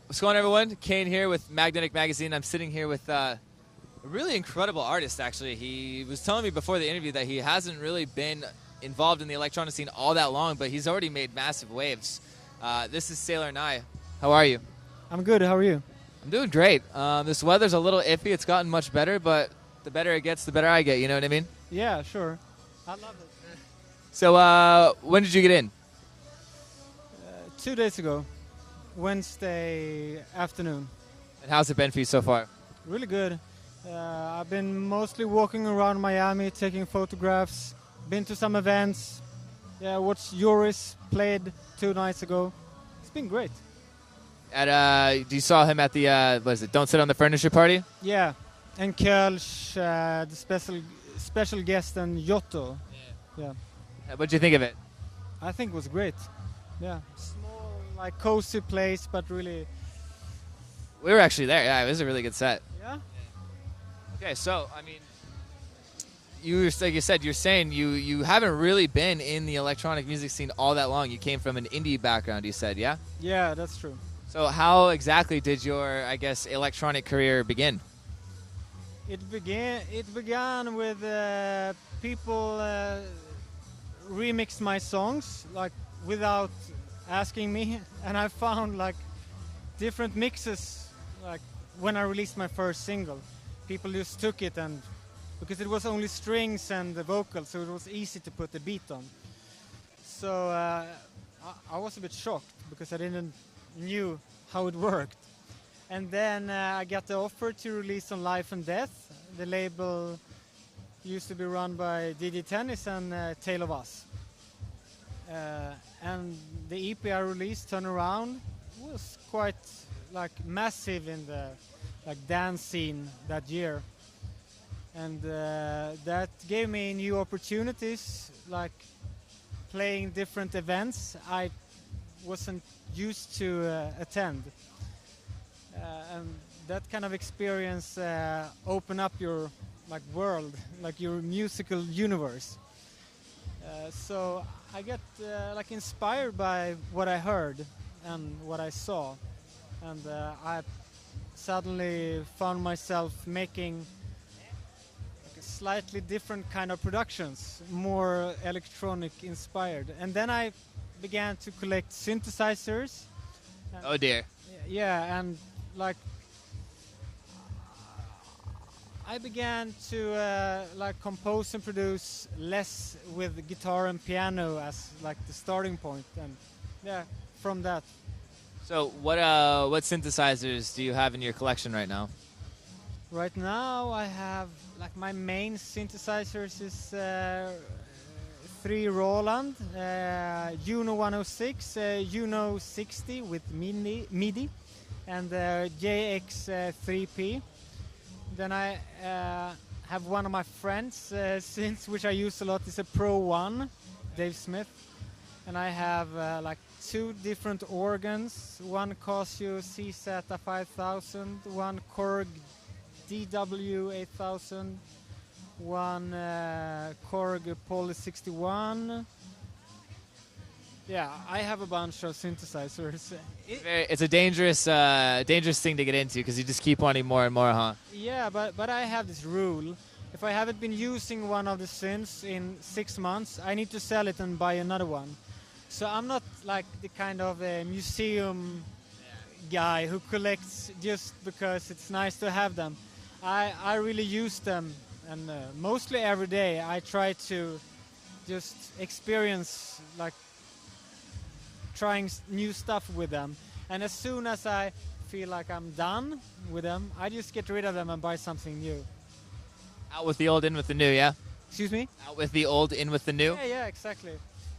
What's going on, everyone? Kane here with Magnetic Magazine. I'm sitting here with a really incredible artist, actually. He was telling me before the interview that he hasn't really been involved in the electronic scene all that long, but he's already made massive waves. This is Sailor&I. How are you? I'm good. How are you? I'm doing great. This weather's a little iffy. It's gotten much better, but the better it gets, the better I get. You know what I mean? Yeah, sure. I love it. So when did you get in? 2 days ago, Wednesday afternoon. And how's it been for you so far? Really good. I've been mostly walking around Miami, taking photographs. Been to some events. Yeah, watched Joris played 2 nights ago. It's been great. You saw him at the what is it? Don't Sit on the Furniture party? Yeah, and Kölsch, the special guest, and Giotto. Yeah. What'd you think of it? I think it was great. Yeah, small, like cozy place, but really. We were actually there. Yeah, it was a really good set. Yeah. Okay, so I mean, like you said, you're saying you haven't really been in the electronic music scene all that long. You came from an indie background, you said, yeah? Yeah, that's true. So how exactly did your, I guess, electronic career begin? It began with people remixed my songs like without asking me, and I found like different mixes like when I released my first single. People just took it, and because it was only strings and the vocals, so it was easy to put the beat on. So I was a bit shocked because I didn't knew how it worked. And then I got the offer to release on Life and Death. The label used to be run by DJ Tennis and Tale of Us. And the EP I released, Turn Around, was quite like massive in the like dance scene that year. And that gave me new opportunities, like playing different events I wasn't used to attend. And that kind of experience open up your like world, like your musical universe. So I get like inspired by what I heard and what I saw, and I suddenly found myself making like a slightly different kind of productions, more electronic inspired. And then I began to collect synthesizers. Oh dear. Yeah, and like I began to like compose and produce less with guitar and piano as like the starting point, and yeah, from that. So what synthesizers do you have in your collection right now? Right now I have like my main synthesizers is 3 Roland, Juno 106, Juno 60 with MIDI, and JX3P. Then I have one of my friends, which I use a lot, is a Pro 1, Dave Smith. And I have like 2 different organs, one Casio CZ 5000, one Korg DW 8000, one Korg Poly 61. Yeah, I have a bunch of synthesizers. It's a dangerous thing to get into because you just keep wanting more and more, huh? Yeah, but I have this rule. If I haven't been using one of the synths in 6 months, I need to sell it and buy another one. So I'm not like the kind of a museum guy who collects just because it's nice to have them. I really use them, and mostly every day I try to just experience like trying new stuff with them. And as soon as I feel like I'm done with them, I just get rid of them and buy something new. Out with the old, in with the new, yeah? Excuse me? Out with the old, in with the new? Yeah, exactly.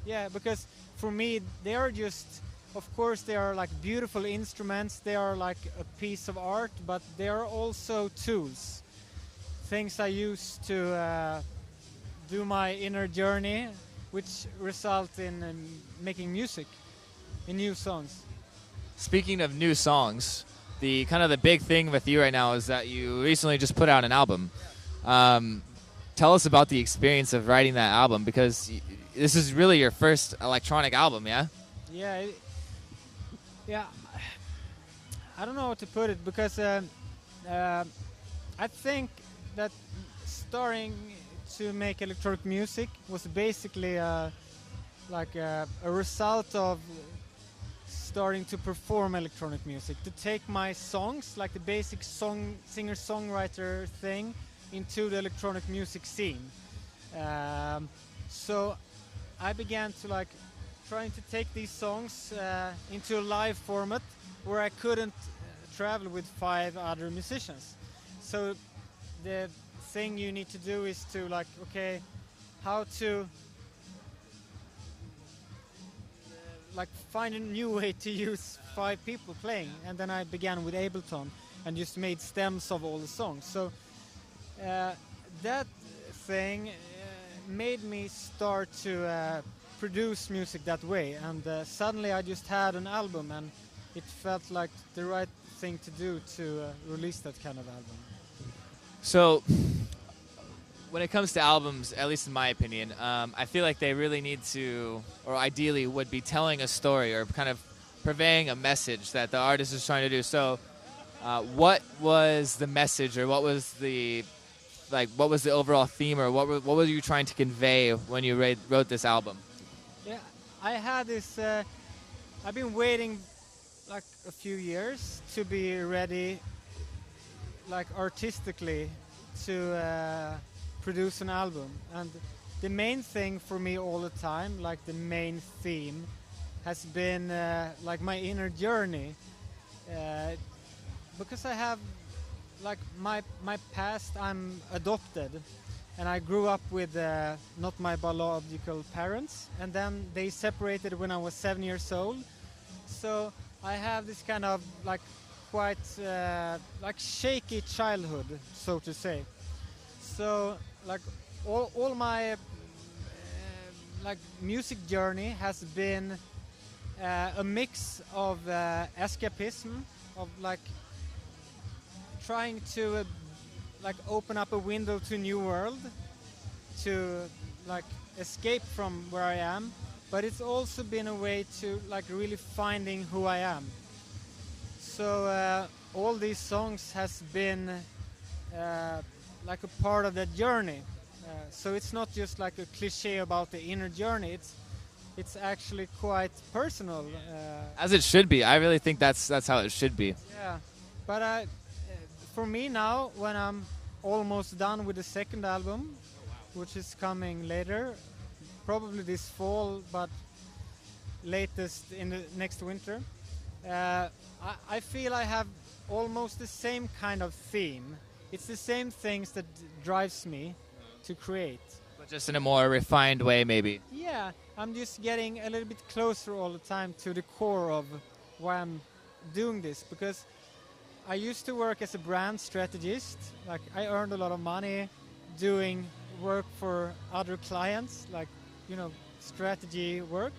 Yeah, because for me, they are just, of course, they are like beautiful instruments. They are like a piece of art, but they are also tools. Things I use to do my inner journey, which result in making music, in new songs. Speaking of new songs, the kind of the big thing with you right now is that you recently just put out an album. Tell us about the experience of writing that album, because this is really your first electronic album, yeah? Yeah. I don't know how to put it, because I think that starting to make electronic music was basically like a result of starting to perform electronic music, to take my songs, like the basic singer-songwriter thing, into the electronic music scene. So I began to like trying to take these songs into a live format where I couldn't travel with 5 other musicians. So the thing you need to do is to like, okay, how to like find a new way to use 5 people playing. And then I began with Ableton and just made stems of all the songs. So that thing made me start to produce music that way, and suddenly I just had an album, and it felt like the right thing to do to release that kind of album. So, when it comes to albums, at least in my opinion, I feel like they really need to, or ideally would be telling a story or kind of conveying a message that the artist is trying to do. So, what was the message, or what was the overall theme, or what were you trying to convey when you wrote this album? Yeah, I had this. I've been waiting like a few years to be ready, like artistically, to produce an album. And the main thing for me all the time, like the main theme, has been like my inner journey, because I have like my past. I'm adopted, and I grew up with not my biological parents, and then they separated when I was 7 years old. So I have this kind of like quite like shaky childhood, so to say. So like all my like music journey has been a mix of escapism, of like trying to like open up a window to a new world, to like escape from where I am, but it's also been a way to like really finding who I am. So all these songs has been like a part of that journey. So it's not just like a cliche about the inner journey. It's actually quite personal. As it should be. I really think that's how it should be. Yeah, but for me now, when I'm almost done with the second album, which is coming later, probably this fall, but latest in the next winter, I feel I have almost the same kind of theme. It's the same things that drives me to create. But just in a more refined way, maybe. Yeah, I'm just getting a little bit closer all the time to the core of why I'm doing this, because I used to work as a brand strategist. Like I earned a lot of money doing work for other clients, like, you know, strategy work.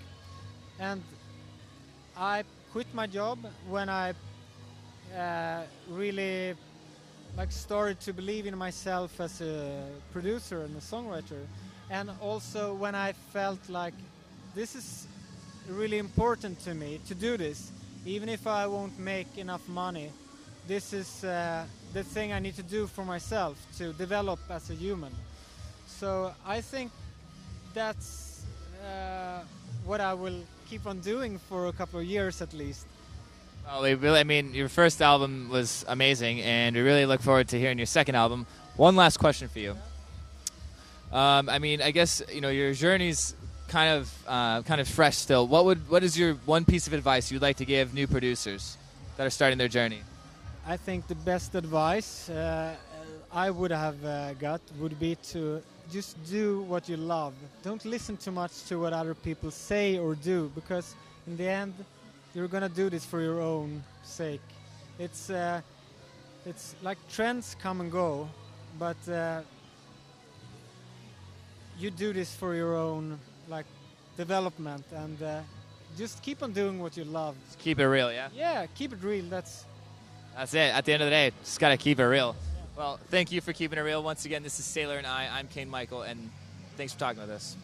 And I quit my job when I really like started to believe in myself as a producer and a songwriter. And also when I felt like this is really important to me to do this, even if I won't make enough money. This is the thing I need to do for myself to develop as a human. So I think that's what I will keep on doing for a couple of years at least. Well, I mean, your first album was amazing, and we really look forward to hearing your second album. One last question for you. I mean, I guess your journey's kind of fresh still. What is your one piece of advice you'd like to give new producers that are starting their journey? I think the best advice I would have got would be to just do what you love. Don't listen too much to what other people say or do, because in the end you're gonna do this for your own sake. It's like trends come and go, but you do this for your own like development, and just keep on doing what you love. Just keep it real, yeah? Yeah, keep it real. That's it. At the end of the day, just got to keep it real. Well, thank you for keeping it real. Once again, this is Sailor and I. I'm Kane Michael, and thanks for talking with us.